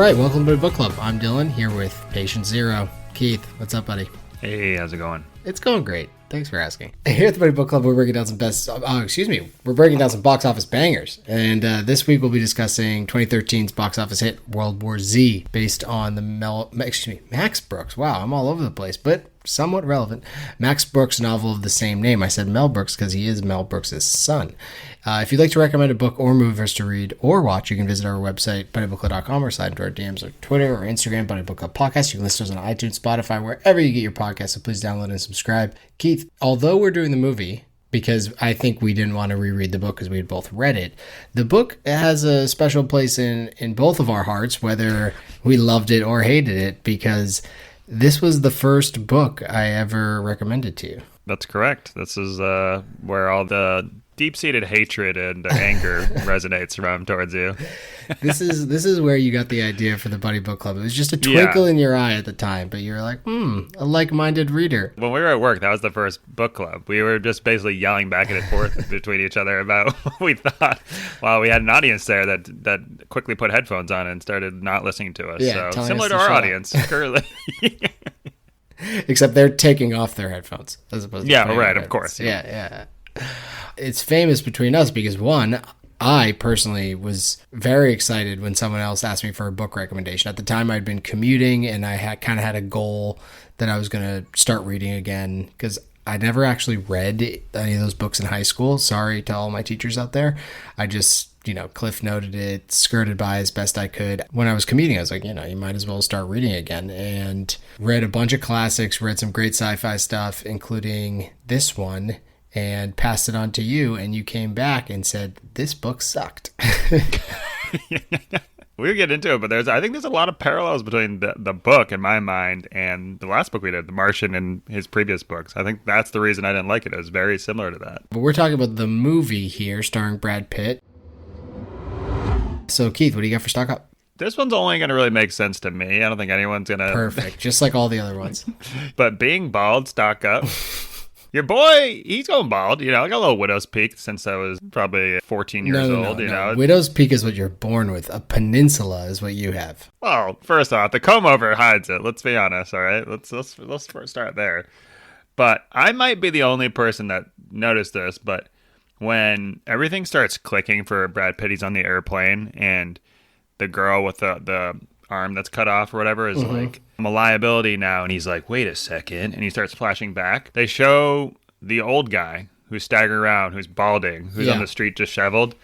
right, welcome to the book club. I'm Dylan, here with Patient Zero. Keith, what's up, buddy? Hey, how's it going? It's going great. Thanks for asking. Here at the Buddy Book Club, we're breaking down we're breaking down some box office bangers. And this week we'll be discussing 2013's box office hit World War Z, based on the Max Brooks. Wow, I'm all over the place, but somewhat relevant. Max Brooks' novel of the same name. I said Mel Brooks because he is Mel Brooks' son. If you'd like to recommend a book or movie for us to read or watch, you can visit our website, buddybookclub.com, or slide into our DMs or Twitter or Instagram, Buddy Book Club Podcast. You can listen to us on iTunes, Spotify, wherever you get your podcasts, so please download and subscribe. Keith, although we're doing the movie, because I think we didn't want to reread the book because we had both read it, the book has a special place in both of our hearts, whether we loved it or hated it, because this was the first book I ever recommended to you. That's correct. This is where all the deep-seated hatred and anger resonates from towards you. This is where you got the idea for the Buddy Book Club. It was just a twinkle in your eye at the time, but you were like, a like-minded reader. When we were at work, that was the first book club. We were just basically yelling back and forth between each other about what we thought, while we had an audience there that quickly put headphones on and started not listening to us. Yeah, so similar to our audience currently. Except they're taking off their headphones as opposed to of course. Yeah. It's famous between us because, one, I personally was very excited when someone else asked me for a book recommendation. At the time, I'd been commuting, and I had a goal that I was going to start reading again, because I never actually read any of those books in high school. Sorry to all my teachers out there. I just, cliff noted it, skirted by as best I could. When I was commuting, I was like, you might as well start reading again, and read a bunch of classics, read some great sci-fi stuff, including this one, and passed it on to you, and you came back and said, this book sucked. We'll get into it, but I think there's a lot of parallels between the book, in my mind, and the last book we did, The Martian, and his previous books. I think that's the reason I didn't like it. It was very similar to that. But we're talking about the movie here, starring Brad Pitt. So, Keith, what do you got for Stock Up? This one's only going to really make sense to me. I don't think anyone's going to... Perfect, just like all the other ones. But being bald, Stock Up... Your boy, he's going bald. I got a little widow's peak since I was probably 14 years old. No. Widow's peak is what you're born with. A peninsula is what you have. Well, first off, the comb over hides it. Let's be honest, all right? Let's first start there. But I might be the only person that noticed this, but when everything starts clicking for Brad Pitt, he's on the airplane, and the girl with the arm that's cut off or whatever is like, I'm a liability now, and he's like, wait a second, and he starts flashing back. They show the old guy who's staggering around, who's balding, who's on the street disheveled.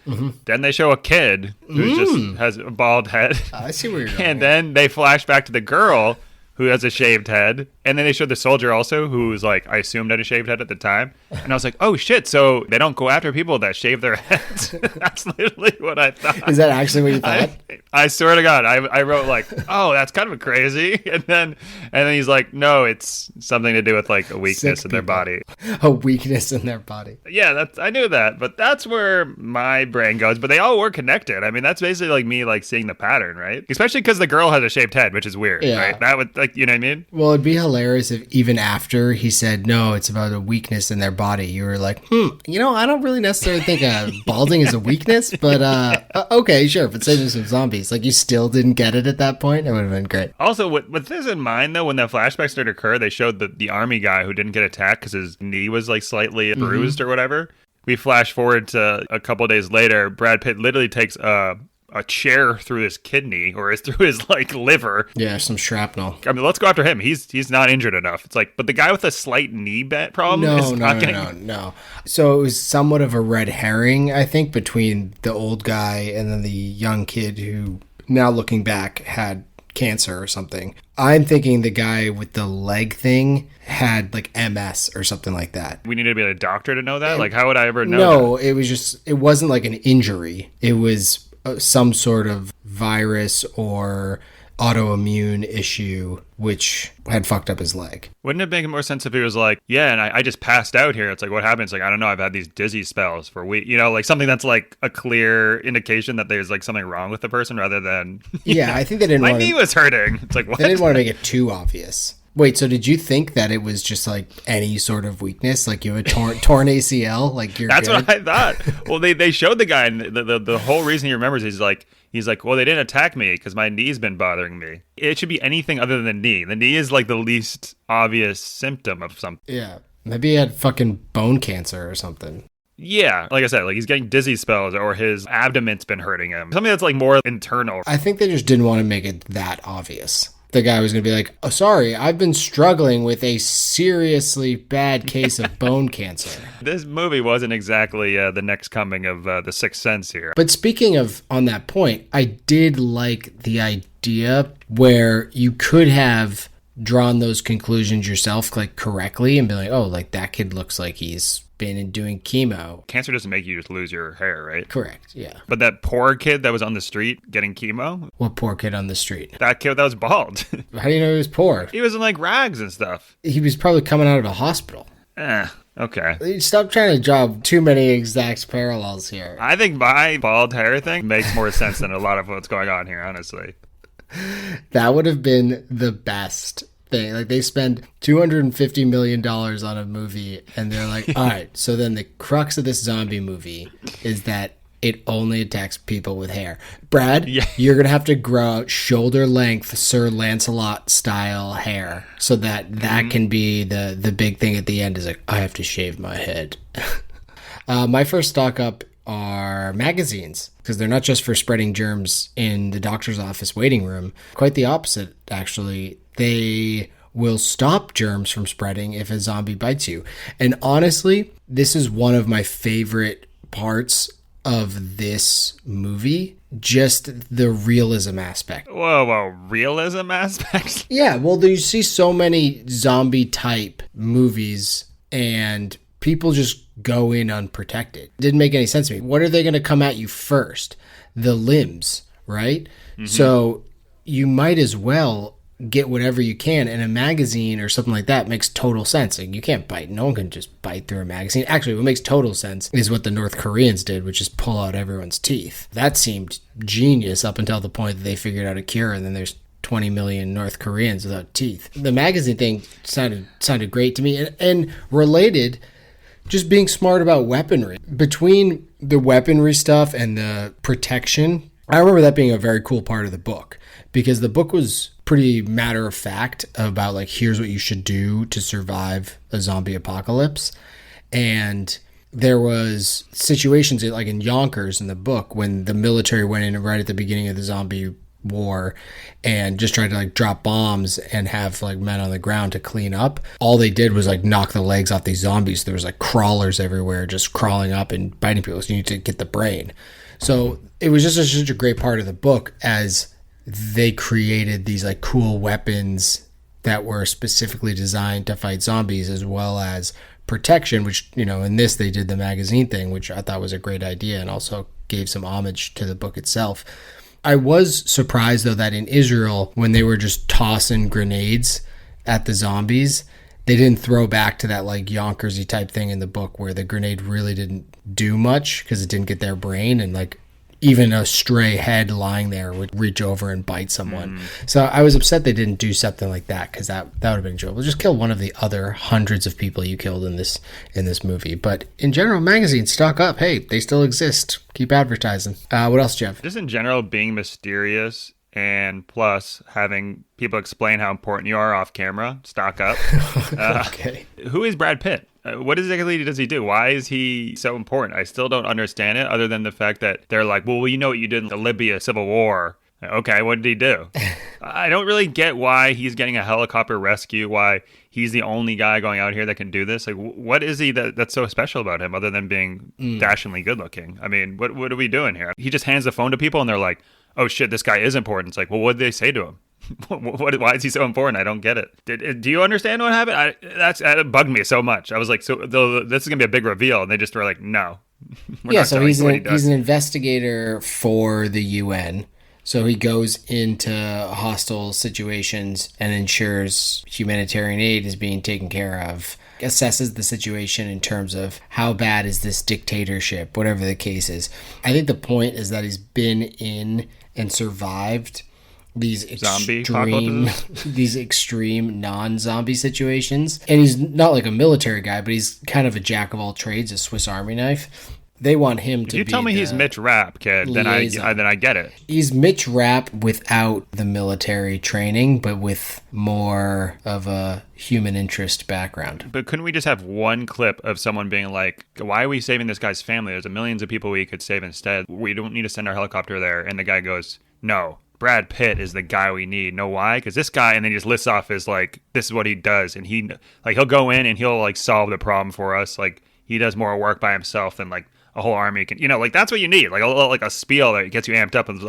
Then they show a kid who just has a bald head. I see where you're going. And then they flash back to the girl who has a shaved head, and then they showed the soldier also, who was like, I assumed had a shaved head at the time, and I was like, oh shit, so they don't go after people that shave their heads. That's literally what I thought. Is that actually what you thought? I swear to God, I wrote like, oh, that's kind of crazy, and then he's like, no, it's something to do with like a weakness in their body. A weakness in their body. Yeah, I knew that, but that's where my brain goes. But they all were connected. I mean, that's basically like me like seeing the pattern, right? Especially because the girl has a shaved head, which is weird, right? That would like, you know what I mean? Well, it'd be hilarious if even after he said, no, it's about a weakness in their body, you were like, I don't really necessarily think balding is a weakness, but okay, sure, but saving some zombies. Like, you still didn't get it at that point? It would have been great. Also, with this in mind, though, when the flashbacks started to occur, they showed the army guy who didn't get attacked because his knee was like slightly bruised or whatever. We flash forward to a couple days later, Brad Pitt literally takes a chair through his kidney or through his like liver. Yeah, some shrapnel. I mean, let's go after him. He's not injured enough. It's like, but the guy with a slight knee bent problem is not getting... No. So it was somewhat of a red herring, I think, between the old guy and then the young kid who, now looking back, had cancer or something. I'm thinking the guy with the leg thing had like MS or something like that. We needed to be a doctor to know that? Like, how would I ever know that? No, it wasn't like an injury. It was some sort of virus or autoimmune issue which had fucked up his leg. Wouldn't it make more sense if he was like, yeah, and I just passed out here? It's like, what happened? It's like, I don't know, I've had these dizzy spells for weeks. Like something that's like a clear indication that there's like something wrong with the person rather than... Yeah, I think they didn't My knee was hurting. It's like, what? They didn't want to make it too obvious. Wait, so did you think that it was just like any sort of weakness? Like you have a torn ACL? Like you're That's good? what I thought. Well, they showed the guy, and the whole reason he remembers is he's like, well, they didn't attack me because my knee's been bothering me. It should be anything other than the knee. The knee is like the least obvious symptom of something. Yeah. Maybe he had fucking bone cancer or something. Yeah, like I said, like he's getting dizzy spells or his abdomen's been hurting him. Something that's like more internal. I think they just didn't want to make it that obvious. The guy was going to be like, oh, sorry, I've been struggling with a seriously bad case of bone cancer. This movie wasn't exactly the next coming of The Sixth Sense here. But speaking of, on that point, I did like the idea where you could have drawn those conclusions yourself, like correctly, and be like, oh, like that kid looks like he's been doing chemo. Cancer doesn't make you just lose your hair, right? Correct, yeah. But that poor kid that was on the street getting chemo? What poor kid on the street? That kid that was bald. How do you know he was poor? He was in like rags and stuff. He was probably coming out of a hospital. Okay. Stop trying to draw too many exact parallels here. I think my bald hair thing makes more sense than a lot of what's going on here, honestly. That would have been the best thing. Like they spend $250 million on a movie and they're like, all right, so then the crux of this zombie movie is that it only attacks people with hair. Brad, You're going to have to grow out shoulder length Sir Lancelot style hair so that can be the big thing at the end is like, I have to shave my head. My first stock up are magazines because they're not just for spreading germs in the doctor's office waiting room. Quite the opposite, actually. They will stop germs from spreading if a zombie bites you. And honestly, this is one of my favorite parts of this movie, just the realism aspect. Whoa, realism aspects? Yeah, well, you see so many zombie type movies and people just go in unprotected. It didn't make any sense to me. What are they going to come at you first? The limbs, right? Mm-hmm. So you might as well get whatever you can, and a magazine or something like that makes total sense. Like, you can't bite. No one can just bite through a magazine. Actually, what makes total sense is what the North Koreans did, which is pull out everyone's teeth. That seemed genius up until the point that they figured out a cure, and then there's 20 million North Koreans without teeth. The magazine thing sounded great to me, and related, just being smart about weaponry. Between the weaponry stuff and the protection, I remember that being a very cool part of the book, because the book was pretty matter of fact about like, here's what you should do to survive a zombie apocalypse. And there was situations like in Yonkers in the book when the military went in right at the beginning of the zombie war and just tried to like drop bombs and have like men on the ground to clean up. All they did was like knock the legs off these zombies. There was like crawlers everywhere just crawling up and biting people. So you need to get the brain. So it was just such a great part of the book as they created these like cool weapons that were specifically designed to fight zombies, as well as protection, which, you know, in this they did the magazine thing, which I thought was a great idea and also gave some homage to the book itself. I was surprised though that in Israel, when they were just tossing grenades at the zombies, they didn't throw back to that like Yonkersy type thing in the book where the grenade really didn't do much because it didn't get their brain, and like even a stray head lying there would reach over and bite someone. So I was upset they didn't do something like that, because that would have been enjoyable. Just kill one of the other hundreds of people you killed in this movie. But in general, magazines, stock up. Hey, they still exist. Keep advertising. What else, Jeff? Just in general, being mysterious, and plus having people explain how important you are off camera. Stock up. Okay. Who is Brad Pitt? What exactly does he do? Why is he so important? I still don't understand it, other than the fact that they're like, well, you know what you did in the Libya Civil War. Okay, what did he do? I don't really get why he's getting a helicopter rescue, why he's the only guy going out here that can do this. Like, what is he that's so special about him, other than being dashingly good looking? I mean, what are we doing here? He just hands the phone to people and they're like, oh shit, this guy is important. It's like, well, what did they say to him? Why is he so important? I don't get it. Do you understand what happened? That bugged me so much. I was like, so this is gonna be a big reveal, and they just were like, no. Yeah, so he's an investigator for the UN. So he goes into hostile situations and ensures humanitarian aid is being taken care of, assesses the situation in terms of how bad is this dictatorship, whatever the case is. I think the point is that he's been in and survived these zombie extreme, apocalypses? these extreme non-zombie situations. And he's not like a military guy, but he's kind of a jack of all trades, a Swiss Army knife. They want him to If you be tell me he's Mitch Rapp, kid, then I get it. He's Mitch Rapp without the military training, but with more of a human interest background. But couldn't we just have one clip of someone being like, why are we saving this guy's family? There's millions of people we could save instead. We don't need to send our helicopter there. And the guy goes, no, Brad Pitt is the guy we need. Know why? Because this guy, and then he just lists off his like, this is what he does. And he'll go in and he'll like solve the problem for us. Like he does more work by himself than like a whole army can, like that's what you need, like a spiel that gets you amped up and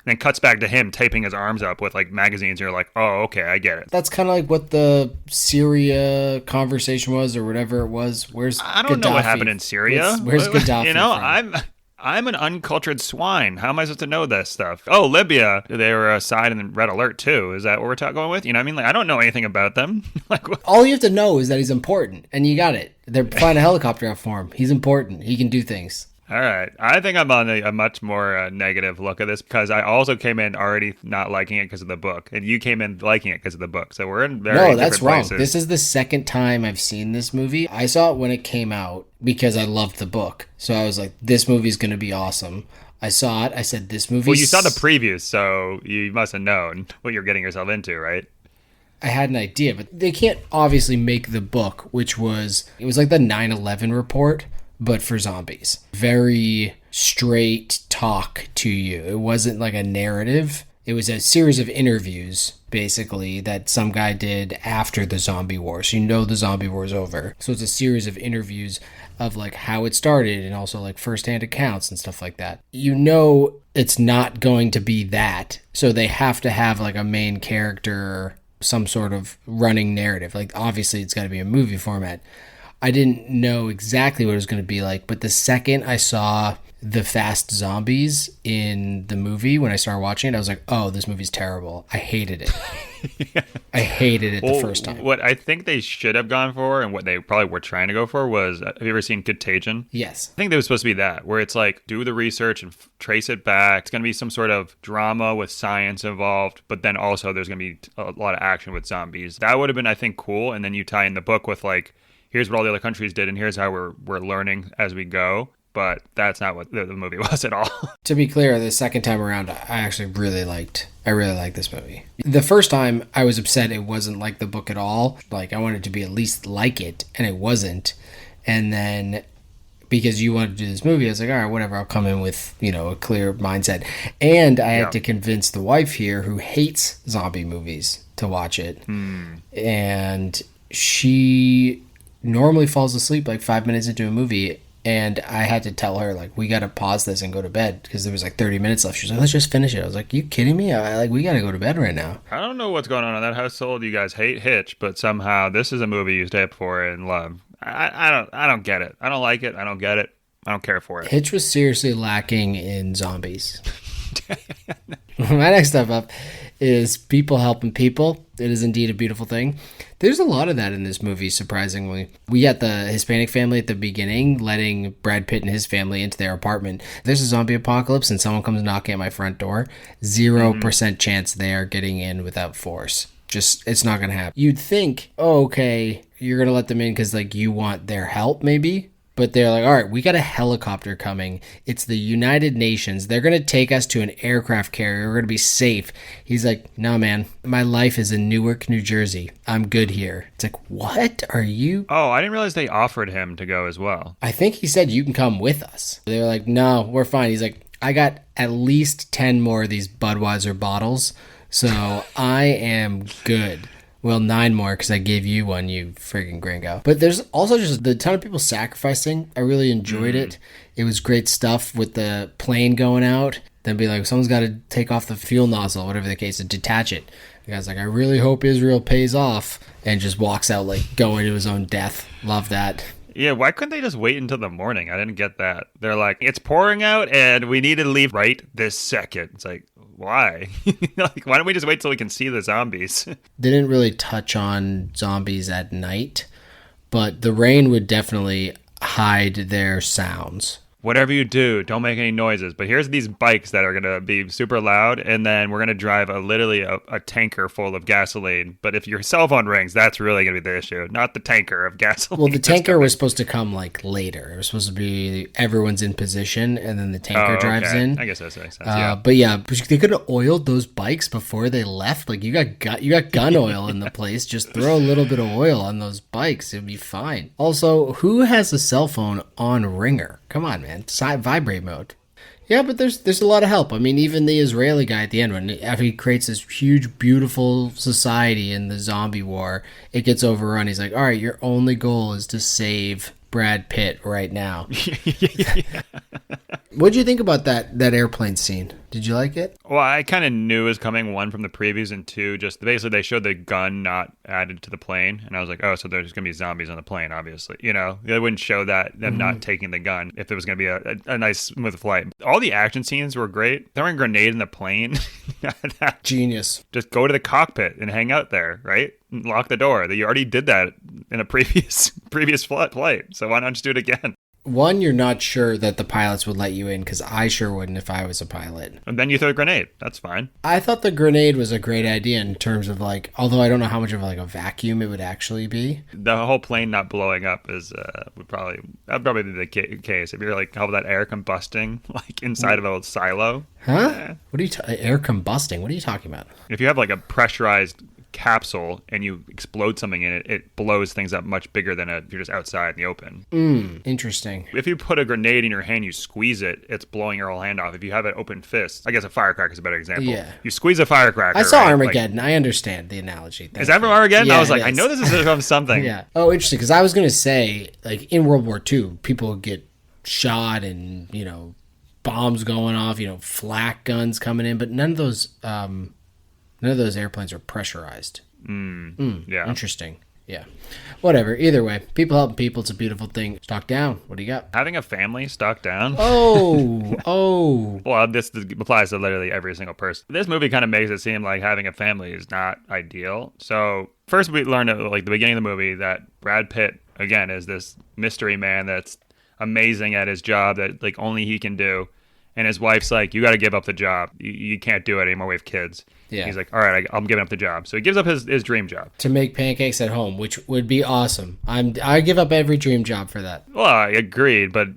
then cuts back to him taping his arms up with like magazines. And you're like, oh, okay, I get it. That's kind of like what the Syria conversation was, or whatever it was. I don't know what happened in Syria. Where's Gaddafi? I'm an uncultured swine. How am I supposed to know this stuff? Oh, Libya. They were assigned in Red Alert too. Is that what we're going with? You know what I mean? Like, I don't know anything about them. Like, all you have to know is that he's important, and you got it. They're flying a helicopter out for him. He's important. He can do things. All right. I think I'm on a much more negative look at this because I also came in already not liking it because of the book, and you came in liking it because of the book. So we're in very different places. No, that's wrong. This is the second time I've seen this movie. I saw it when it came out because I loved the book. So I was like, this movie's going to be awesome. I saw it. I said, this movie... Well, you saw the previews, so you must have known what you're getting yourself into, right? I had an idea, but they can't obviously make the book, which was... It was like the 9/11 report, but for zombies. Very straight talk to you. It wasn't like a narrative. It was a series of interviews, basically, that some guy did after the zombie war. So the zombie war is over. So it's a series of interviews of like how it started and also like firsthand accounts and stuff like that. It's not going to be that. So they have to have like a main character, some sort of running narrative. Like obviously it's got to be a movie format. I didn't know exactly what it was going to be like, but the second I saw the fast zombies in the movie, when I started watching it, I was like, oh, this movie's terrible. I hated it. Yeah. I hated it the first time. What I think they should have gone for, and what they probably were trying to go for, was, have you ever seen Contagion? Yes. I think there was supposed to be that, where it's like, do the research and trace it back. It's going to be some sort of drama with science involved, but then also there's going to be a lot of action with zombies. That would have been, I think, cool. And then you tie in the book with like, here's what all the other countries did, and here's how we're learning as we go. But that's not what the movie was at all. To be clear, the second time around, I actually really liked this movie. The first time, I was upset it wasn't like the book at all. Like, I wanted it to be at least like it, and it wasn't. And then, because you wanted to do this movie, I was like, all right, whatever, I'll come in with, a clear mindset. And I had to convince the wife here, who hates zombie movies, to watch it. And she normally falls asleep like 5 minutes into a movie, and I had to tell her, like, we got to pause this and go to bed because there was like 30 minutes left. She was like, let's just finish it. I was like, you kidding me? We got to go to bed right now. I don't know what's going on in that household. You guys hate Hitch, but somehow this is a movie you stay up for and love. I don't get it. I don't like it. I don't get it. I don't care for it. Hitch was seriously lacking in zombies. My next step up is people helping people. It is indeed a beautiful thing. There's a lot of that in this movie, surprisingly. We got the Hispanic family at the beginning, letting Brad Pitt and his family into their apartment. There's a zombie apocalypse and someone comes knocking at my front door. 0% chance they are getting in without force. Just, it's not going to happen. You'd think, oh, okay, you're going to let them in because, like, you want their help, maybe? But they're like, all right, we got a helicopter coming. It's the United Nations. They're going to take us to an aircraft carrier. We're going to be safe. He's like, no, man, my life is in Newark, New Jersey. I'm good here. It's like, what are you? Oh, I didn't realize they offered him to go as well. I think he said, you can come with us. They were like, no, we're fine. He's like, I got at least 10 more of these Budweiser bottles, so I am good. Well, 9 more because I gave you one, you friggin' gringo. But there's also just a ton of people sacrificing. I really enjoyed it. It was great stuff with the plane going out. Then be like, someone's got to take off the fuel nozzle, whatever the case, and detach it. The guy's like, I really hope Israel pays off. And just walks out like going to his own death. Love that. Yeah, why couldn't they just wait until the morning? I didn't get that. They're like, it's pouring out and we need to leave right this second. It's like, why? Like, why don't we just wait till we can see the zombies? They didn't really touch on zombies at night, but the rain would definitely hide their sounds. whatever you do, don't make any noises. But here's these bikes that are going to be super loud, and then we're going to drive literally a tanker full of gasoline. But if your cell phone rings, that's really going to be the issue, not the tanker of gasoline. Well, the tanker was supposed to come like later. It was supposed to be everyone's in position, and then the tanker drives in. I guess that makes sense. Yeah. But yeah, they could have oiled those bikes before they left. Like you got gun oil in the place. Just throw a little bit of oil on those bikes. It'd be fine. Also, who has a cell phone on ringer? Come on, man. Vibrate mode. Yeah, but there's a lot of help. I mean, even the Israeli guy at the end, after he creates this huge, beautiful society in the zombie war, it gets overrun. He's like, all right, your only goal is to save Brad Pitt right now. What'd you think about that airplane scene? Did you like it? Well, I kind of knew it was coming, one, from the previews, and two, just basically they showed the gun not added to the plane, and I was like, oh, so there's going to be zombies on the plane, obviously. You know, they wouldn't show that, them not taking the gun, if it was going to be a nice, smooth flight. All the action scenes were great. Throwing a grenade in the plane. Genius. Just go to the cockpit and hang out there, right? Lock the door. You already did that in a previous flight, so why not just do it again? One, you're not sure that the pilots would let you in, because I sure wouldn't if I was a pilot. And then you throw a grenade. That's fine. I thought the grenade was a great idea in terms of like, although I don't know how much of like a vacuum it would actually be. The whole plane not blowing up is that'd probably be the case. If you're like, how about that air combusting like inside of a silo? Huh? What are you air combusting? What are you talking about? If you have like a pressurized capsule and you explode something in it, it blows things up much bigger than if you're just outside in the open. Interesting. If you put a grenade in your hand, you squeeze it, it's blowing your whole hand off. If you have an open fist, I guess a firecracker is a better example. Yeah. You squeeze a firecracker. I saw right? Armageddon. I understand the analogy. Is that from Armageddon? Yeah, I was like, I know this is from something. Yeah. Oh, interesting. Because I was going to say, like, in World War II, people get shot and, you know, bombs going off, you know, flak guns coming in, but none of those airplanes are pressurized. Yeah. Interesting. Yeah. Whatever. Either way, people helping people. It's a beautiful thing. Stock down. What do you got? Having a family stock down. Oh. Well, this applies to literally every single person. This movie kind of makes it seem like having a family is not ideal. So first we learned at like the beginning of the movie that Brad Pitt, again, is this mystery man that's amazing at his job that like only he can do. And his wife's like, you got to give up the job. You can't do it anymore. We have kids. Yeah. He's like, all right, I'm giving up the job. So he gives up his dream job. To make pancakes at home, which would be awesome. I give up every dream job for that. Well, I agreed. But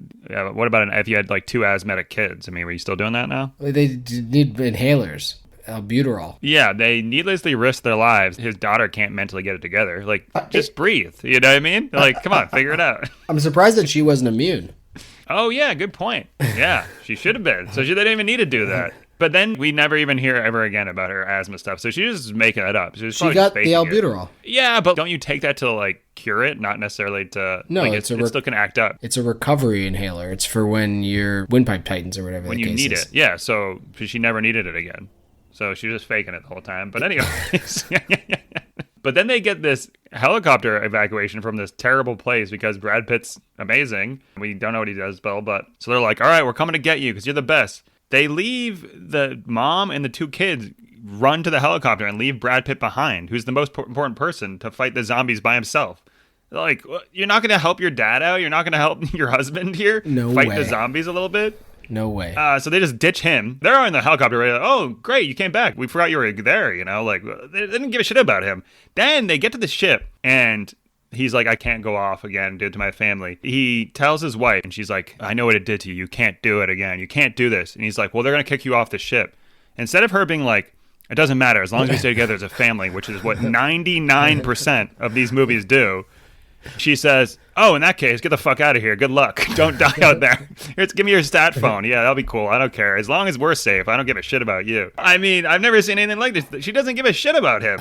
what about if you had like 2 asthmatic kids? I mean, were you still doing that now? They need inhalers. Albuterol. Yeah, they needlessly risk their lives. His daughter can't mentally get it together. Like, just breathe. You know what I mean? Like, come on, figure it out. I'm surprised that she wasn't immune. Oh, yeah, good point. Yeah, she should have been. So they didn't even need to do that. But then we never even hear ever again about her asthma stuff. So she's just making that up. She got the albuterol. Yeah, but don't you take that to like cure it, not necessarily to... No, like, it still can act up. It's a recovery inhaler. It's for when your windpipe tightens or whatever. When you need it. Yeah, so she never needed it again. So she was just faking it the whole time. But anyways... But then they get this helicopter evacuation from this terrible place because Brad Pitt's amazing. We don't know what he does, Bill, but... So they're like, all right, we're coming to get you because you're the best. They leave the mom and the 2 kids, run to the helicopter and leave Brad Pitt behind, who's the most important person to fight the zombies by himself. They're like, you're not going to help your dad out? You're not going to help your husband here? Fight the zombies a little bit? No way. So they just ditch him. They're in the helicopter. Right? Like, oh, great, you came back. We forgot you were there, you know? Like, they didn't give a shit about him. Then they get to the ship, and he's like, I can't go off again, did to my family. He tells his wife, and she's like, I know what it did to you. You can't do it again. You can't do this. And he's like, well, they're going to kick you off the ship. Instead of her being like, it doesn't matter. As long as we stay together as a family, which is what 99% of these movies do, she says, oh, in that case, get the fuck out of here. Good luck. Don't die out there. Give me your stat phone. Yeah, that'll be cool. I don't care. As long as we're safe, I don't give a shit about you. I mean, I've never seen anything like this. She doesn't give a shit about him.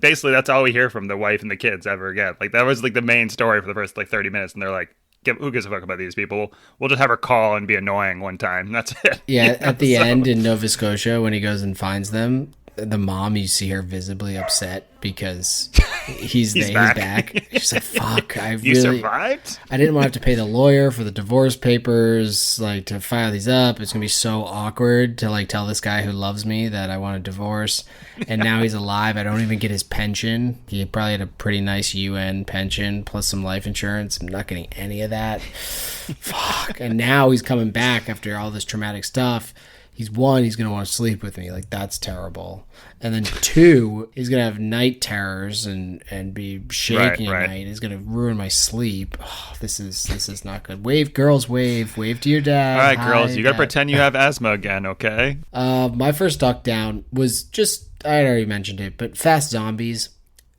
Basically, that's all we hear from the wife and the kids ever again. Like, that was like the main story for the first like 30 minutes. And they're like, who gives a fuck about these people? We'll just have her call and be annoying one time. That's it. Yeah, at the end in Nova Scotia, when he goes and finds them, the mom, you see her visibly upset because he's back. She's like, fuck, You survived? I didn't want to have to pay the lawyer for the divorce papers, like to file these up. It's gonna be so awkward to like tell this guy who loves me that I want a divorce. And now he's alive. I don't even get his pension. He probably had a pretty nice UN pension plus some life insurance. I'm not getting any of that. Fuck. And now he's coming back after all this traumatic stuff. He's going to want to sleep with me. Like, that's terrible. And then 2, he's going to have night terrors and be shaking at night. He's going to ruin my sleep. Oh, this is not good. Wave, girls, wave to your dad. All right, girls, you got to pretend you have asthma again, okay? My first duck down was just, I had already mentioned it, but fast zombies.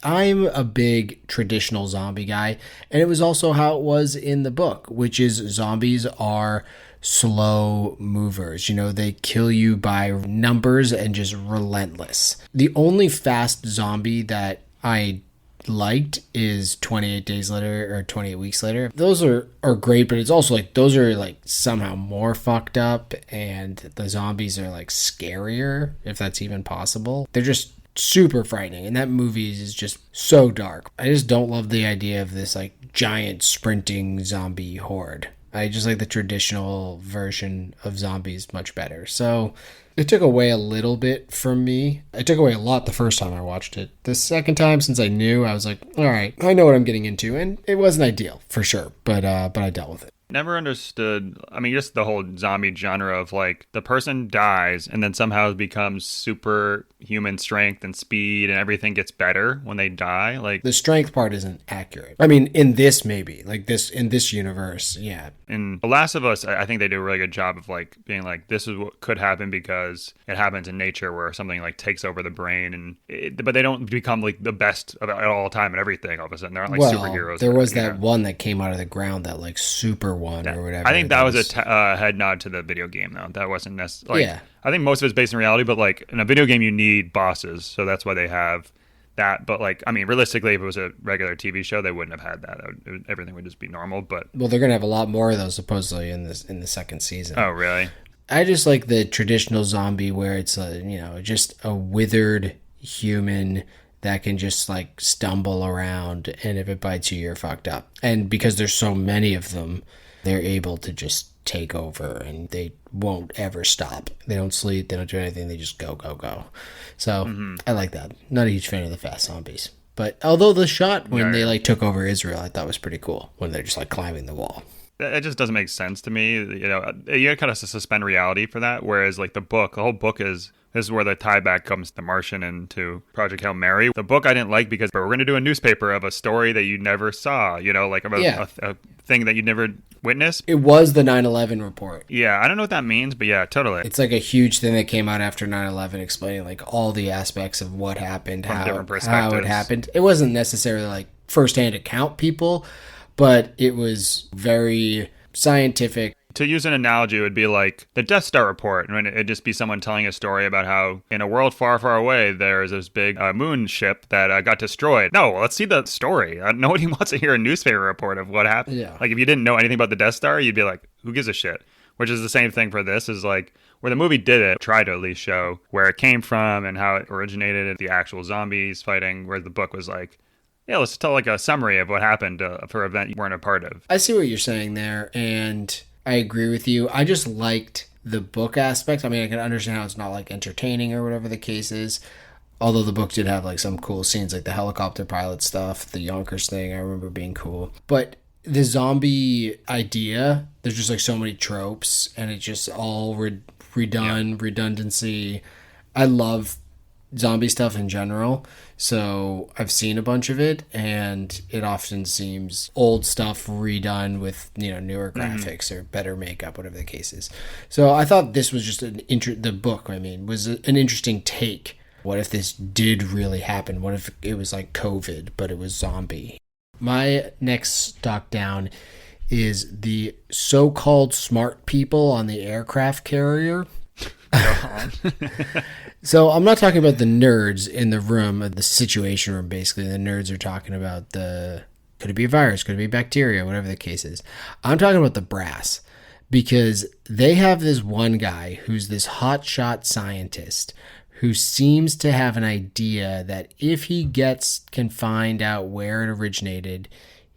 I'm a big traditional zombie guy, and it was also how it was in the book, which is zombies are slow movers. You know, they kill you by numbers and just relentless. The only fast zombie that I liked is 28 Days Later or 28 Weeks Later. Those are great, but it's also like those are like somehow more fucked up, and the zombies are like scarier, if that's even possible. They're just super frightening, and that movie is just so dark. I just don't love the idea of this like giant sprinting zombie horde. I just like the traditional version of zombies much better. So it took away a little bit from me. It took away a lot the first time I watched it. The second time, since I knew, I was like, all right, I know what I'm getting into. And it wasn't ideal for sure, but I dealt with it. Never understood, I mean, just the whole zombie genre of like the person dies and then somehow becomes superhuman strength and speed and everything gets better when they die. Like the strength part isn't accurate. I mean, in this maybe, like this in this universe, yeah. In The Last of Us, I think they do a really good job of like being like, this is what could happen because it happens in nature where something like takes over the brain, but they don't become like the best at all time and everything all of a sudden. They're not like superheroes. There was that one that came out of the ground, that like super one or whatever. I think that was a head nod to the video game though. That wasn't necessarily like, I think most of it's based in reality, but like in a video game you need bosses, so that's why they have that. But like, I mean, realistically, if it was a regular TV show, they wouldn't have had that. Everything would just be normal. But well, they're gonna have a lot more of those supposedly in the second season. Oh, really? I just like the traditional zombie where it's just a withered human that can just like stumble around, and if it bites you, you're fucked up. And because there's so many of them, they're able to just take over, and they won't ever stop. They don't sleep. They don't do anything. They just go. So I like that. Not a huge fan of the fast zombies. But although the shot when they like took over Israel, I thought was pretty cool when they're just like climbing the wall. It just doesn't make sense to me. You know, you kind of suspend reality for that. Whereas like the whole book is, this is where the tie back comes to The Martian and to Project Hail Mary. The book I didn't like because we're going to do a newspaper of a story that you never saw, you know, like about a thing that you never witnessed. It was the 9/11 report. Yeah, I don't know what that means, but yeah, totally. It's like a huge thing that came out after 9/11 explaining like all the aspects of what happened, how it happened. It wasn't necessarily like firsthand account people, but it was very scientific. To use an analogy, it would be like the Death Star report. And it'd just be someone telling a story about how in a world far, far away, there's this big moon ship that got destroyed. No, let's see the story. Nobody wants to hear a newspaper report of what happened. Yeah. Like if you didn't know anything about the Death Star, you'd be like, who gives a shit? Which is the same thing for this, is like where the movie did it, tried to at least show where it came from and how it originated, the actual zombies fighting, where the book was like, yeah, let's tell like a summary of what happened for an event you weren't a part of. I see what you're saying there, and I agree with you. I just liked the book aspect. I mean, I can understand how it's not like entertaining or whatever the case is. Although the book did have like some cool scenes, like the helicopter pilot stuff, the Yonkers thing, I remember being cool. But the zombie idea, there's just like so many tropes, and it's just all redundancy. I love zombie stuff in general, so I've seen a bunch of it, and it often seems old stuff redone with newer graphics or better makeup, whatever the case is. So I thought this was just the book, was an interesting take. What if this did really happen? What if it was like COVID but it was zombie? My next stock down is the so-called smart people on the aircraft carrier. So I'm not talking about the nerds in the room, the situation room, basically. The nerds are talking about could it be a virus, could it be bacteria, whatever the case is. I'm talking about the brass, because they have this one guy who's this hotshot scientist who seems to have an idea that if he can find out where it originated,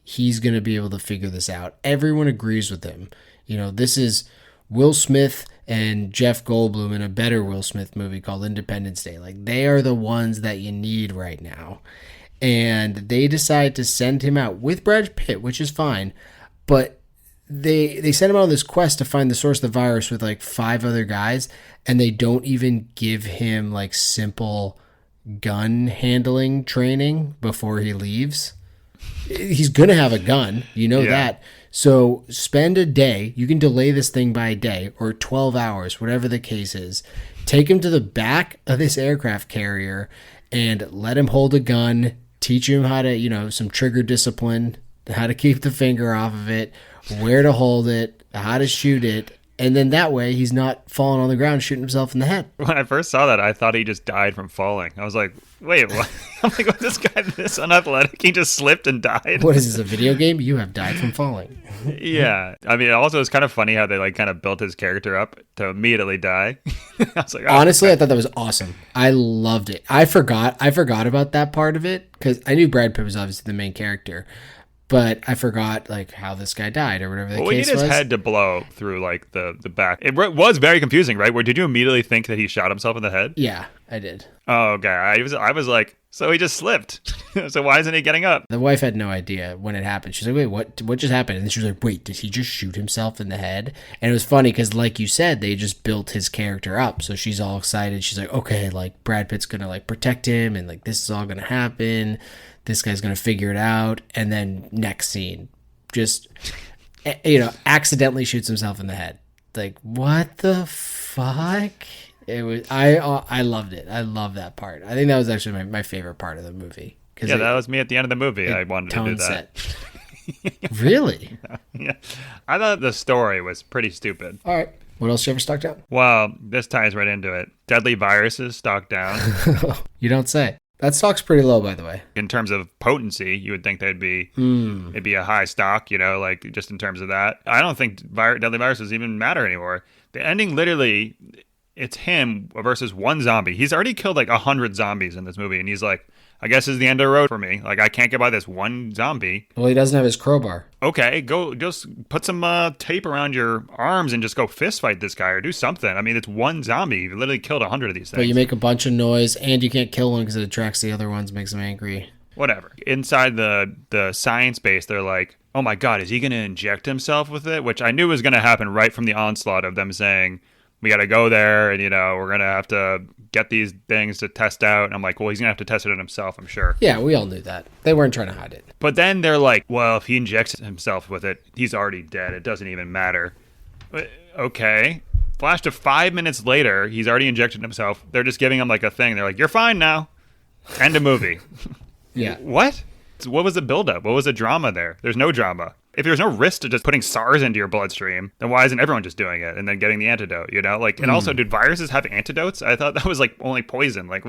he's going to be able to figure this out. Everyone agrees with him. This is Will Smith and Jeff Goldblum in a better Will Smith movie called Independence Day. Like, they are the ones that you need right now. And they decide to send him out with Brad Pitt, which is fine. But they send him on this quest to find the source of the virus with like 5 other guys. And they don't even give him like simple gun handling training before he leaves. He's going to have a gun. That. So spend a day. You can delay this thing by a day or 12 hours, whatever the case is. Take him to the back of this aircraft carrier and let him hold a gun. Teach him how to, some trigger discipline, how to keep the finger off of it, where to hold it, how to shoot it. And then that way he's not falling on the ground shooting himself in the head. When I first saw that, I thought he just died from falling. I was like, wait, what? I'm like, was this guy this unathletic? He just slipped and died? What is this, a video game? You have died from falling. Yeah. I mean, also, it's kind of funny how they like kind of built his character up to immediately die. I was like, honestly, I thought that was awesome. I loved it. I forgot about that part of it because I knew Brad Pitt was obviously the main character. But I forgot like how this guy died or whatever the case was. We need his head to blow through like the back. It was very confusing, right? Where did you immediately think that he shot himself in the head? Yeah, I did. Oh, okay. I was like, so he just slipped. So why isn't he getting up? The wife had no idea when it happened. She's like, wait, what just happened? And she was like, wait, did he just shoot himself in the head? And it was funny because like you said, they just built his character up. So she's all excited. She's like, okay, like Brad Pitt's going to like protect him and like this is all going to happen. This guy's going to figure it out. And then next scene, just, accidentally shoots himself in the head. Like, what the fuck? It was, I loved it. I love that part. I think that was actually my favorite part of the movie. Yeah, that was me at the end of the movie. I wanted to do that. Really? Yeah. I thought the story was pretty stupid. All right. What else you ever stock down? Well, this ties right into it. Deadly viruses stock down. You don't say. That stock's pretty low, by the way. In terms of potency, you would think it'd be a high stock, like just in terms of that. I don't think deadly viruses even matter anymore. The ending literally, it's him versus one zombie. He's already killed like 100 zombies in this movie, and he's like, I guess this is the end of the road for me. Like, I can't get by this one zombie. Well, he doesn't have his crowbar. Okay, go just put some tape around your arms and just go fist fight this guy or do something. I mean, it's one zombie. You've literally killed 100 of these things. But you make a bunch of noise, and you can't kill one because it attracts the other ones, makes them angry. Whatever. Inside the science base, they're like, oh my God, is he going to inject himself with it? Which I knew was going to happen right from the onslaught of them saying, we got to go there and, we're going to have to get these things to test out. And I'm like, well, he's going to have to test it on himself, I'm sure. Yeah, we all knew that. They weren't trying to hide it. But then they're like, well, if he injects himself with it, he's already dead. It doesn't even matter. Okay. Flash to 5 minutes later, he's already injected himself. They're just giving him like a thing. They're like, you're fine now. End of movie. Yeah. What? What was the buildup? What was the drama there? There's no drama. If there's no risk to just putting SARS into your bloodstream, then why isn't everyone just doing it and then getting the antidote, And also, did viruses have antidotes? I thought that was like only poison. Like,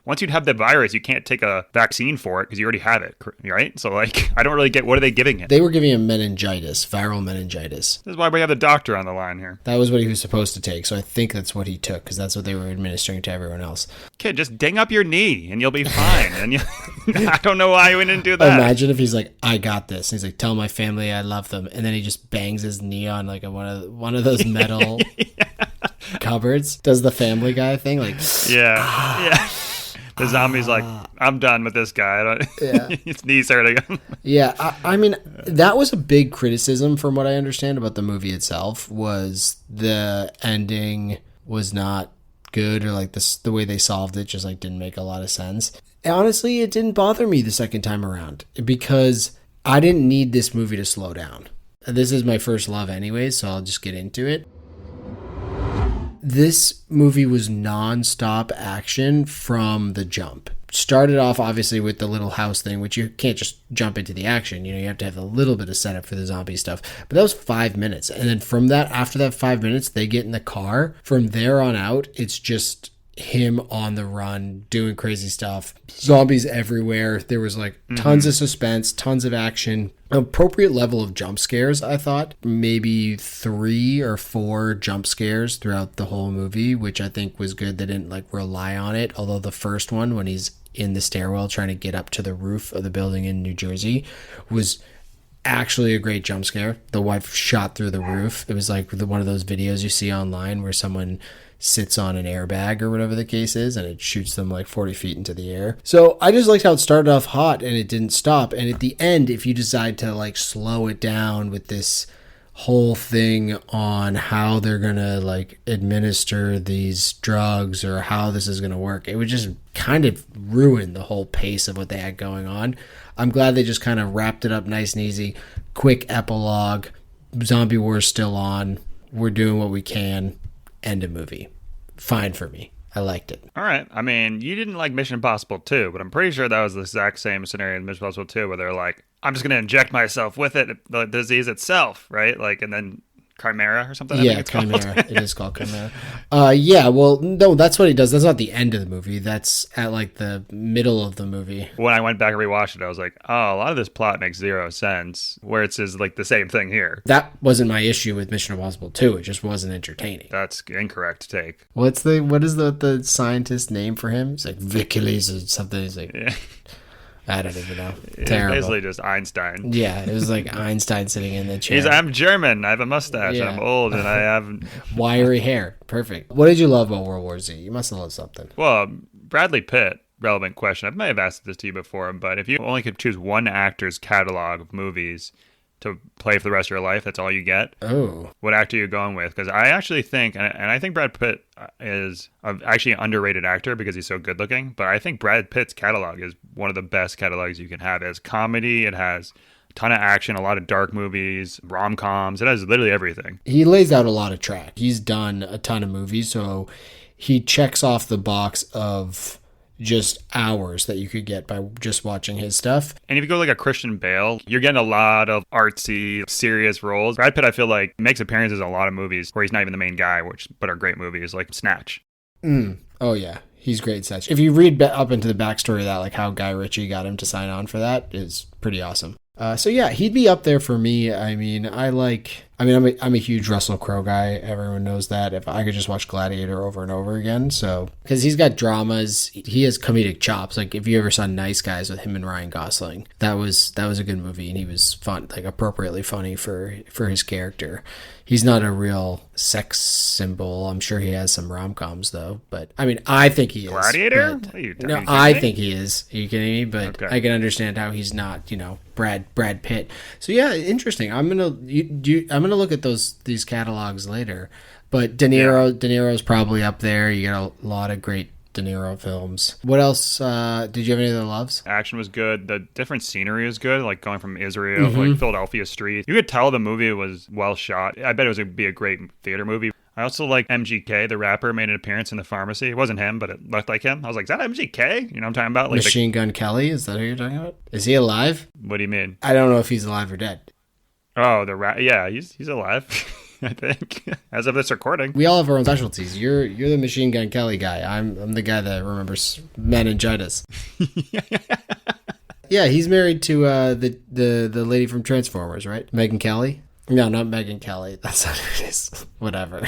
once you'd have the virus, you can't take a vaccine for it because you already have it, right? So, like, I don't really get, what are they giving him? They were giving him meningitis, viral meningitis. This is why we have the doctor on the line here. That was what he was supposed to take, so I think that's what he took because that's what they were administering to everyone else. Kid, just ding up your knee and you'll be fine. And I don't know why we didn't do that. Imagine if he's like, I got this. And he's like, tell my family I love them. And then he just bangs his knee on like one of those metal cupboards. Does the Family Guy thing. Like, yeah. The zombie's like, I'm done with this guy. His knees hurting him. Yeah, I mean, that was a big criticism from what I understand about the movie itself, was the ending was not good, or like the way they solved it just like didn't make a lot of sense. And honestly, it didn't bother me the second time around because I didn't need this movie to slow down. This is my first love anyways, so I'll just get into it. This movie was non-stop action from the jump. Started off obviously with the little house thing, which you can't just jump into the action. You have to have a little bit of setup for the zombie stuff. But that was 5 minutes. And then from that, after that 5 minutes, they get in the car. From there on out, it's him on the run doing crazy stuff, zombies everywhere. There was like tons of suspense, tons of action, appropriate level of jump scares. I thought maybe 3 or 4 jump scares throughout the whole movie, which I think was good. They didn't like rely on it, although the first one when he's in the stairwell trying to get up to the roof of the building in New Jersey was actually a great jump scare. The wife shot through the roof. It was like one of those videos you see online where someone sits on an airbag or whatever the case is, and it shoots them like 40 feet into the air. So I just liked how it started off hot and it didn't stop. And at the end, if you decide to like slow it down with this whole thing on how they're gonna like administer these drugs or how this is gonna work, it would just kind of ruin the whole pace of what they had going on. I'm glad they just kind of wrapped it up nice and easy. Quick epilogue. Zombie War's still on. We're doing what we can. End of movie. Fine for me. I liked it. All right. I mean, you didn't like Mission Impossible 2, but I'm pretty sure that was the exact same scenario in Mission Impossible 2 where they're like, I'm just going to inject myself with it, the disease itself, right? Like, and then Chimera or something? Yeah, Chimera. It is called Chimera. Yeah, well, no, that's what he does. That's not the end of the movie. That's at like the middle of the movie. When I went back and rewatched it, I was like, oh, a lot of this plot makes zero sense, where it says like the same thing here. That wasn't my issue with Mission Impossible 2. It just wasn't entertaining. That's incorrect take. What is the scientist name for him? It's like Vicules or something. He's like... Yeah. I don't even know. Terrible. It's basically just Einstein. Yeah, it was like Einstein sitting in the chair. I'm German. I have a mustache. Yeah. And I'm old, and I have wiry hair. Perfect. What did you love about World War Z? You must have loved something. Well, Bradley Pitt. Relevant question. I might have asked this to you before, but if you only could choose one actor's catalog of movies to play for the rest of your life, that's all you get. Oh. What actor are you going with? Because I actually think, and I think Brad Pitt is actually an underrated actor because he's so good looking, but I think Brad Pitt's catalog is one of the best catalogs you can have. It has comedy, it has a ton of action, a lot of dark movies, rom-coms, it has literally everything. He lays out a lot of track. He's done a ton of movies, so he checks off the box of just hours that you could get by just watching his stuff. And if you go like a Christian Bale, you're getting a lot of artsy, serious roles. Brad Pitt, I feel like, makes appearances in a lot of movies where he's not even the main guy, but are great movies, like Snatch. Oh, yeah. He's great in Snatch. If you read up into the backstory of that, like how Guy Ritchie got him to sign on for that, is pretty awesome. So yeah, he'd be up there for me. I mean, I'm a huge Russell Crowe guy. Everyone knows that. If I could just watch Gladiator over and over again, so because he's got dramas, he has comedic chops. Like if you ever saw Nice Guys with him and Ryan Gosling, that was a good movie, and he was fun, like appropriately funny for his character. He's not a real sex symbol. I'm sure he has some rom-coms though, but I mean, I think he is. Gladiator? No, I think he is. Are you kidding me? But okay. I can understand how he's not, Brad Pitt. So yeah, interesting. I'm gonna look at these catalogs later. But De Niro's probably up there. You got a lot of great De Niro films. What else? Did you have any other loves? Action was good. The different scenery was good, like going from Israel, like Philadelphia streets. You could tell the movie was well shot. I bet it was going to be a great theater movie. I also like MGK, the rapper, made an appearance in the pharmacy. It wasn't him, but it looked like him. I was like, is that MGK? You know what I'm talking about? Like Machine Gun Kelly? Is that who you're talking about? Is he alive? What do you mean? I don't know if he's alive or dead. Oh, yeah, he's alive. I think, as of this recording. We all have our own specialties. You're the Machine Gun Kelly guy. I'm the guy that remembers meningitis. Yeah, he's married to the lady from Transformers, right? Megyn Kelly? No, not Megyn Kelly. That's not who it is. Whatever.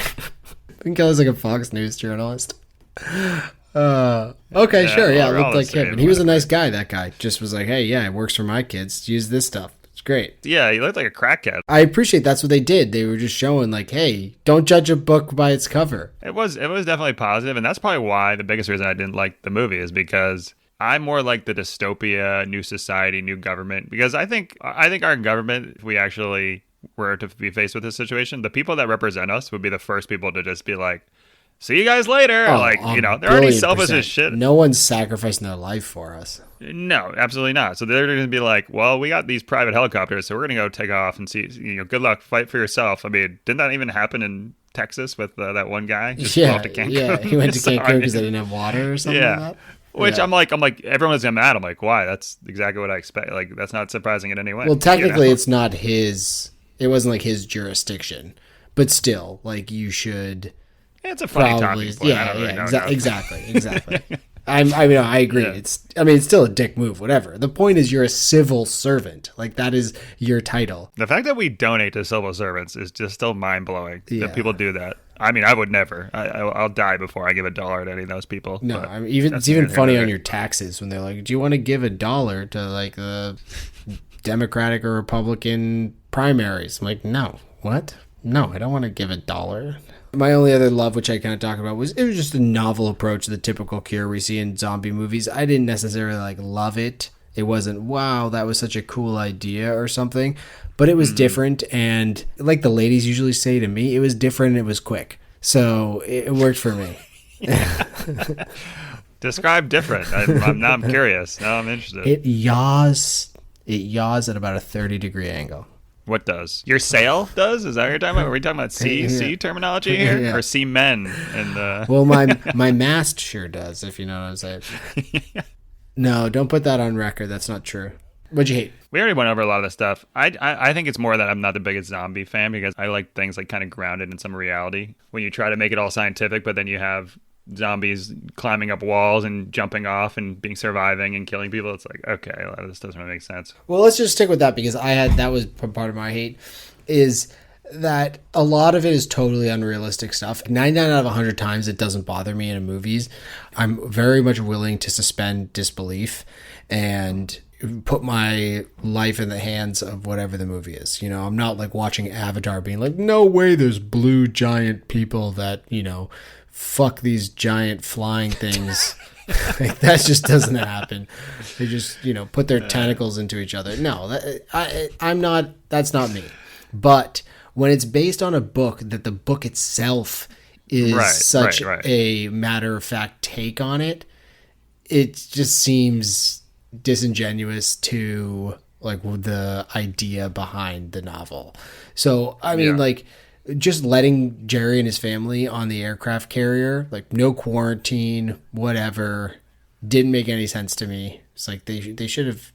Megyn Kelly's like a Fox News journalist. Okay, sure. Yeah, it looked like him. And he was a nice guy, that guy. Just was like, hey, yeah, it works for my kids. Use this stuff. Great. Yeah, he looked like a crackhead. I appreciate that's what they did. They were just showing like, hey, don't judge a book by its cover. It was definitely positive, and that's probably why the biggest reason I didn't like the movie is because I'm more like the dystopia, new society, new government. Because I think our government, if we actually were to be faced with this situation, the people that represent us would be the first people to just be like, see you guys later. They're already selfish as shit. No one's sacrificing their life for us. No, absolutely not. So they're going to be like, well, we got these private helicopters, so we're going to go take off and see, good luck, fight for yourself. I mean, didn't that even happen in Texas with that one guy? Just he went to Cancun because they didn't have water or something like that. Which I'm like, everyone's mad. I'm like, why? That's exactly what I expect. Like, that's not surprising in any way. Well, technically, it's not it wasn't like his jurisdiction, but still, like, you should It's a funny probably, talking point. I yeah, don't really yeah, know. exactly. I agree. Yeah. It's still a dick move, whatever. The point is you're a civil servant. Like, that is your title. The fact that we donate to civil servants is just still mind blowing Yeah. that people do that. I mean, I would never. I'll die before I give $1 to any of those people. No, but I mean, it's even funny on your taxes when they're like, do you want to give $1 to like the Democratic or Republican primaries? I'm like, no. What? No, I don't want to give $1. My only other love, which I kind of talked about, was just a novel approach to the typical cure we see in zombie movies. I didn't necessarily like love it. It wasn't, wow, that was such a cool idea or something, but it was different. And like the ladies usually say to me, it was different and it was quick. So it worked for me. Describe different. I'm curious. Now I'm interested. It yaws at about a 30-degree angle. What does? Your sail does? Is that what you're talking about? Are we talking about sea terminology here? Yeah. Or sea men? And Well, my mast sure does, if you know what I'm saying. No, don't put that on record. That's not true. What'd you hate? We already went over a lot of this stuff. I think it's more that I'm not the biggest zombie fan because I like things like kind of grounded in some reality. When you try to make it all scientific, but then you have zombies climbing up walls and jumping off and surviving and killing people, it's like, okay, a lot of this doesn't really make sense. Well, let's just stick with that because that was part of my hate, is that a lot of it is totally unrealistic stuff. 99 out of 100 times it doesn't bother me in movies. I'm very much willing to suspend disbelief and put my life in the hands of whatever the movie is. You know, I'm not like watching Avatar being like, no way there's blue giant people that, you know, fuck these giant flying things. Like, that just doesn't happen. They just, you know, put their tentacles into each other. No, that's not me. But when it's based on a book that the book itself is such a matter-of-fact take on it, it just seems disingenuous to like the idea behind the novel. So, I mean, like, just letting Jerry and his family on the aircraft carrier, like no quarantine, whatever, didn't make any sense to me. It's like they should have,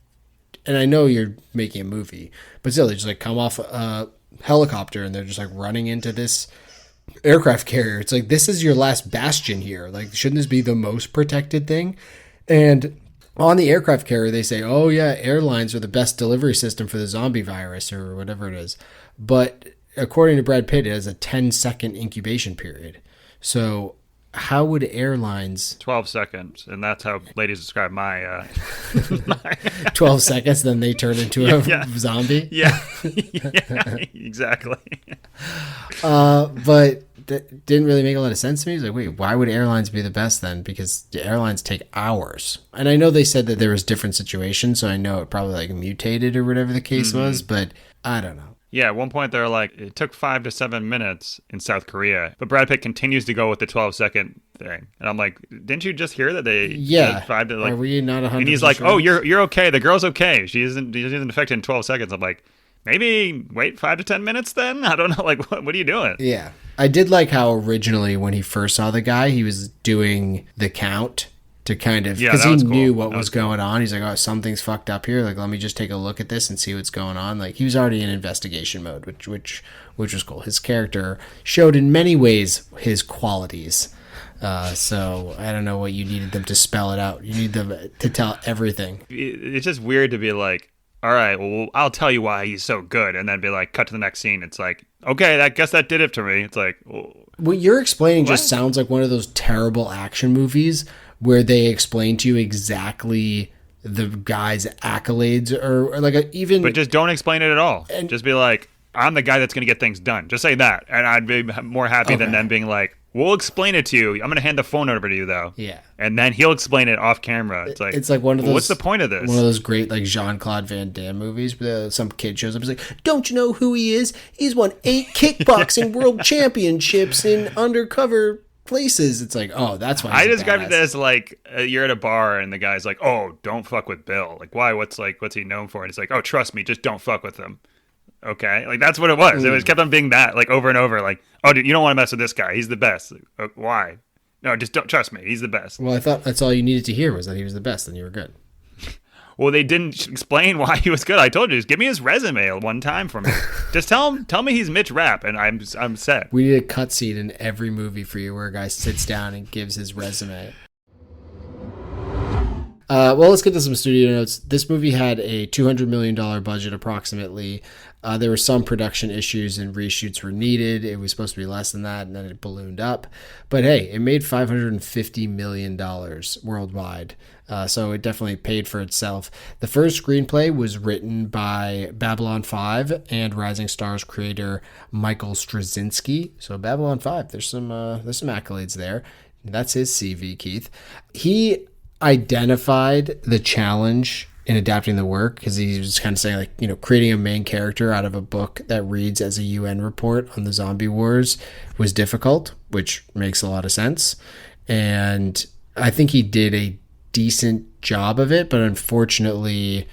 and I know you're making a movie, but still, they just like come off a helicopter and they're just like running into this aircraft carrier. It's like, this is your last bastion here. Like, shouldn't this be the most protected thing? And on the aircraft carrier, they say, oh yeah, airlines are the best delivery system for the zombie virus or whatever it is. But according to Brad Pitt, it has a 10-second incubation period. So how would airlines... 12 seconds, and that's how ladies describe my... 12 seconds, then they turn into a zombie? Yeah, exactly. But that didn't really make a lot of sense to me. It's like, wait, why would airlines be the best then? Because the airlines take hours. And I know they said that there was different situations, so I know it probably like mutated or whatever the case was, but I don't know. Yeah, at one point they're like, it took 5 to 7 minutes in South Korea, but Brad Pitt continues to go with the 12-second thing. And I'm like, didn't you just hear that they said 5 to like... Are we not 100%? And he's like, oh, you're okay. The girl's okay. She isn't infected in 12 seconds. I'm like, maybe wait 5 to 10 minutes then? I don't know. Like, what are you doing? Yeah. I did like how originally when he first saw the guy, he was doing the count to kind of, because he knew what was going on. He's like, oh, something's fucked up here. Like, let me just take a look at this and see what's going on. Like, he was already in investigation mode, which was cool. His character showed in many ways his qualities. So I don't know what you needed them to spell it out. You need them to tell everything. It's just weird to be like, all right, well, I'll tell you why he's so good, and then be like, cut to the next scene. It's like, okay, I guess that did it to me. It's like, well, what you're explaining just sounds like one of those terrible action movies where they explain to you exactly the guy's accolades or like even... But just don't explain it at all. And just be like, I'm the guy that's going to get things done. Just say that. And I'd be more happy than them being like, we'll explain it to you. I'm going to hand the phone over to you, though. Yeah. And then he'll explain it off camera. It's like one of those... What's the point of this? One of those great like Jean-Claude Van Damme movies where some kid shows up and is like, don't you know who he is? He's won 8 kickboxing world championships in undercover places. It's like, oh, that's why. I described it as like you're at a bar and the guy's like, oh, don't fuck with Bill. Like, why? What's he known for? And it's like, oh, trust me, just don't fuck with him. Okay, like that's what it was. It was kept on being that, like over and over. Like, oh, dude, you don't want to mess with this guy. He's the best. Like, why? No, just don't trust me. He's the best. Well, I thought that's all you needed to hear was that he was the best, and you were good. Well, they didn't explain why he was good. I told you, just give me his resume one time for me. Just tell me he's Mitch Rapp, and I'm set. We need a cutscene in every movie for you where a guy sits down and gives his resume. Well, let's get to some studio notes. This movie had a $200 million budget approximately. There were some production issues and reshoots were needed. It was supposed to be less than that, and then it ballooned up. But hey, it made $550 million worldwide. So it definitely paid for itself. The first screenplay was written by Babylon 5 and Rising Stars creator Michael Straczynski. So Babylon 5, there's some accolades there. That's his CV, Keith. He identified the challenge in adapting the work because he was kind of saying, like, you know, creating a main character out of a book that reads as a UN report on the zombie wars was difficult, which makes a lot of sense. And I think he did a decent job of it, but unfortunately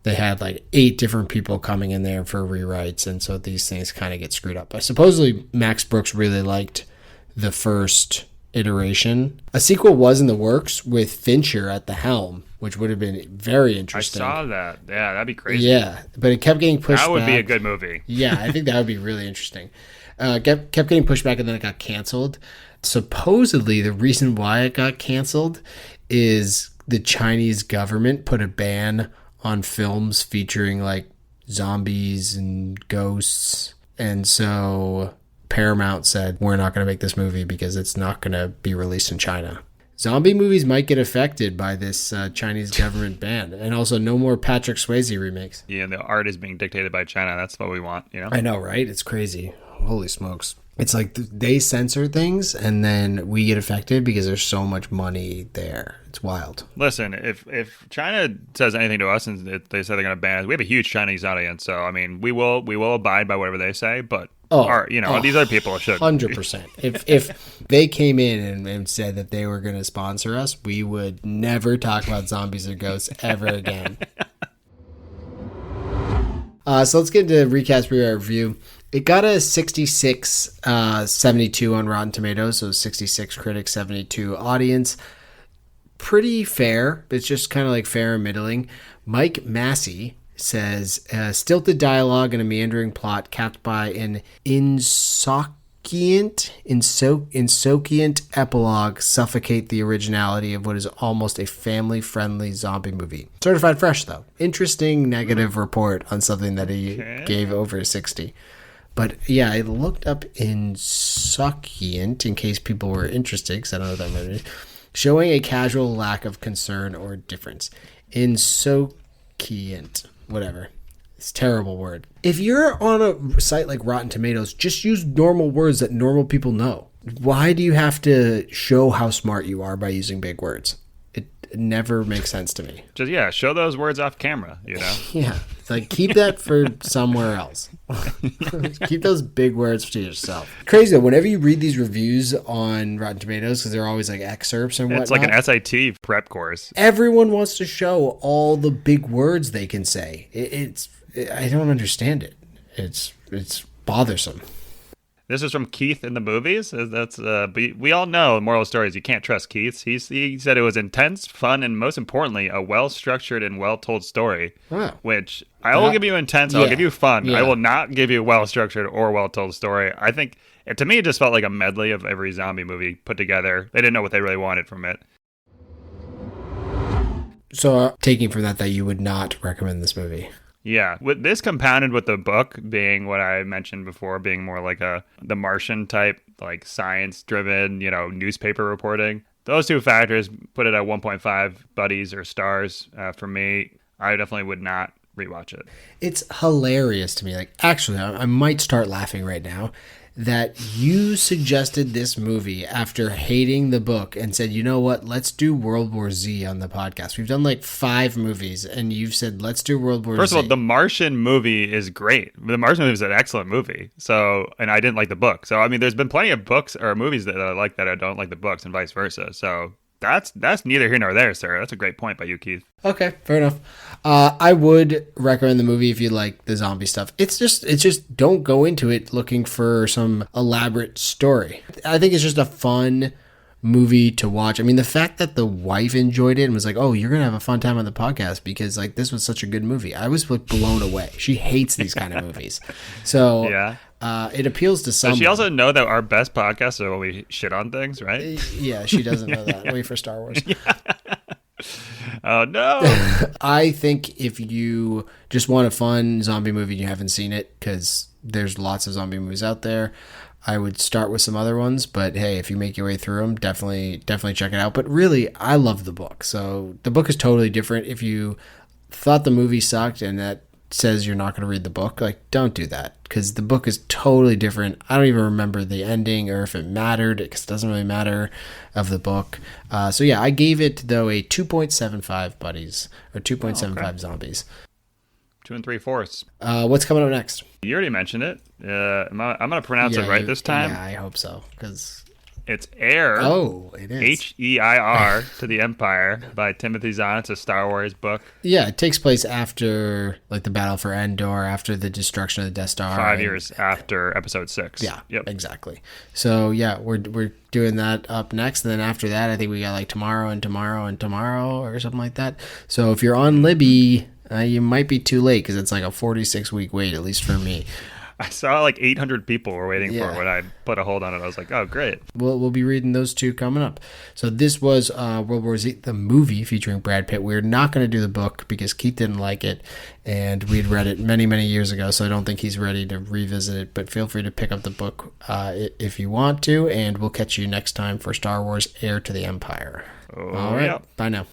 they had like 8 different people coming in there for rewrites, and so these things kind of get screwed up. But supposedly Max Brooks really liked the first iteration. A sequel was in the works with Fincher at the helm, which would have been very interesting. I saw that. Yeah, that'd be crazy. Yeah, but it kept getting pushed back. That would be a good movie. Yeah, I think that would be really interesting. Kept getting pushed back, and then it got canceled. Supposedly, the reason why it got canceled is the Chinese government put a ban on films featuring like zombies and ghosts, and so Paramount said, we're not going to make this movie because it's not going to be released in China. Zombie movies might get affected by this Chinese government ban. And also no more Patrick Swayze remakes. Yeah, the art is being dictated by China. That's what we want, you know? I know, right? It's crazy. Holy smokes. It's like they censor things and then we get affected because there's so much money there. It's wild. Listen, if China says anything to us and they say they're going to ban us, we have a huge Chinese audience. So, I mean, we will abide by whatever they say, but these other people should. 100%. If they came in and said that they were going to sponsor us, we would never talk about zombies or ghosts ever again. So let's get into recast review. It got a 66, 72 on Rotten Tomatoes, so 66 critics, 72 audience. Pretty fair. It's just kind of like fair and middling. Mike Massey says, stilted dialogue and a meandering plot capped by an insouciant epilogue suffocate the originality of what is almost a family-friendly zombie movie. Certified fresh, though. Interesting negative report on something that he gave over 60. But yeah, I looked up insouciant in case people were interested, because I don't know what that means. Showing a casual lack of concern or difference. Insouciant. Whatever. It's a terrible word. If you're on a site like Rotten Tomatoes, just use normal words that normal people know. Why do you have to show how smart you are by using big words? It never makes sense to me. Just, show those words off camera, you know? Yeah. It's like, keep that for somewhere else. Keep those big words to yourself. Crazy though, whenever you read these reviews on Rotten Tomatoes, because they're always like excerpts and whatnot. It's like an SAT prep course. Everyone wants to show all the big words they can say. I don't understand it. It's bothersome. This is from Keith in the movies. But we all know moral stories. You can't trust Keith. He said it was intense, fun, and most importantly, a well-structured and well-told story. Wow. Which I will give you intense. I'll give you fun. Yeah. I will not give you a well-structured or well-told story. I think to me it just felt like a medley of every zombie movie put together. They didn't know what they really wanted from it. So taking from that you would not recommend this movie. Yeah, with this compounded with the book being what I mentioned before, being more like the Martian type, like science-driven, newspaper reporting. Those two factors put it at 1.5 buddies or stars for me. I definitely would not rewatch it. It's hilarious to me. Like, actually, I might start laughing right now that you suggested this movie after hating the book and said, you know what, let's do World War Z on the podcast. We've done like 5 movies and you've said, let's do World War Z. First of all, the Martian movie is great. The Martian movie is an excellent movie. So, and I didn't like the book. So, I mean, there's been plenty of books or movies that I like that I don't like the books and vice versa. So that's neither here nor there, sir. That's a great point by you, Keith. Okay, fair enough. I would recommend the movie if you like the zombie stuff. It's just don't go into it looking for some elaborate story. I think it's just a fun movie to watch. I mean, the fact that the wife enjoyed it and was like, "Oh, you're gonna have a fun time on the podcast because like this was such a good movie." I was like blown away. She hates these kind of movies, so Yeah. it appeals to some. Does she also know that our best podcasts are when we shit on things, right? Yeah, she doesn't know that. Wait for Star Wars. Oh no! I think if you just want a fun zombie movie and you haven't seen it, because there's lots of zombie movies out there, I would start with some other ones. But hey, if you make your way through them, definitely check it out. But really, I love the book. So the book is totally different. If you thought the movie sucked and that says you're not going to read the book, like, don't do that, because the book is totally different. I don't even remember the ending or if it mattered, because it doesn't really matter of the book. So yeah, I gave it though a 2.75 buddies, or 2.75 zombies. 2 3/4. What's coming up next? You already mentioned it. I'm going to pronounce it right this time. Yeah, I hope so, because It's HEIR. oh, it is HEIR to the Empire by Timothy Zahn. It's a Star Wars book. Yeah, it takes place after like the battle for Endor, after the destruction of the Death Star. 5 years after Episode 6. Yeah, Yep. exactly. So yeah, we're doing that up next, and then after that, I think we got like tomorrow and tomorrow and tomorrow or something like that. So if you're on Libby, you might be too late because it's like a 46-week wait, at least for me. I saw like 800 people were waiting for Yeah. it when I put a hold on it. I was like, oh, great. We'll be reading those two coming up. So this was World War Z, the movie featuring Brad Pitt. We're not going to do the book because Keith didn't like it, and we'd read it many, many years ago, so I don't think he's ready to revisit it. But feel free to pick up the book if you want to, and we'll catch you next time for Star Wars: Heir to the Empire. Oh, All right, yep. bye now.